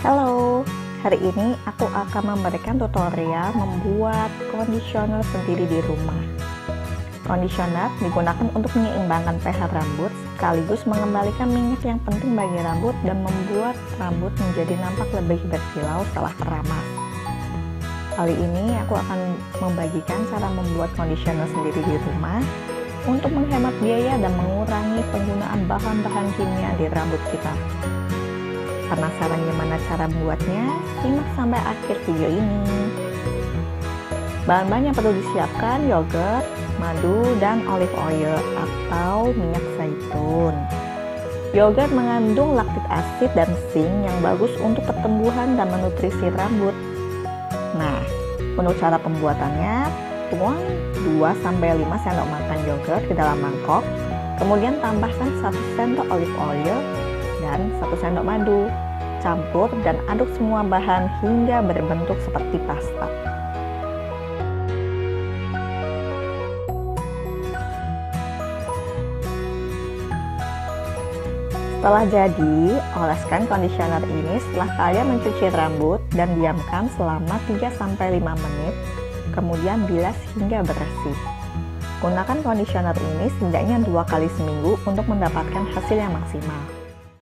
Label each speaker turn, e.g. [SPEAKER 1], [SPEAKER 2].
[SPEAKER 1] Halo, hari ini aku akan memberikan tutorial membuat conditioner sendiri di rumah. Conditioner digunakan untuk menyeimbangkan pH rambut, sekaligus mengembalikan minyak yang penting bagi rambut dan membuat rambut menjadi nampak lebih berkilau setelah keramas. Kali ini aku akan membagikan cara membuat conditioner sendiri di rumah untuk menghemat biaya dan mengurangi penggunaan bahan-bahan kimia di rambut kita. Penasaran gimana cara membuatnya? Simak sampai akhir video ini. Bahan-bahan yang perlu disiapkan: yogurt, madu, dan olive oil atau minyak zaitun. Yogurt mengandung laktik asid dan zinc yang bagus untuk pertumbuhan dan menutrisi rambut. Nah, untuk cara pembuatannya, tuang 2-5 sendok makan yogurt ke dalam mangkok, kemudian tambahkan 1 sendok olive oil dan 1 sendok madu. Campur dan aduk semua bahan hingga berbentuk seperti pasta. Setelah jadi, oleskan conditioner ini setelah kalian mencuci rambut dan diamkan selama 3-5 menit, kemudian bilas hingga bersih. Gunakan conditioner ini setidaknya 2 kali seminggu untuk mendapatkan hasil yang maksimal.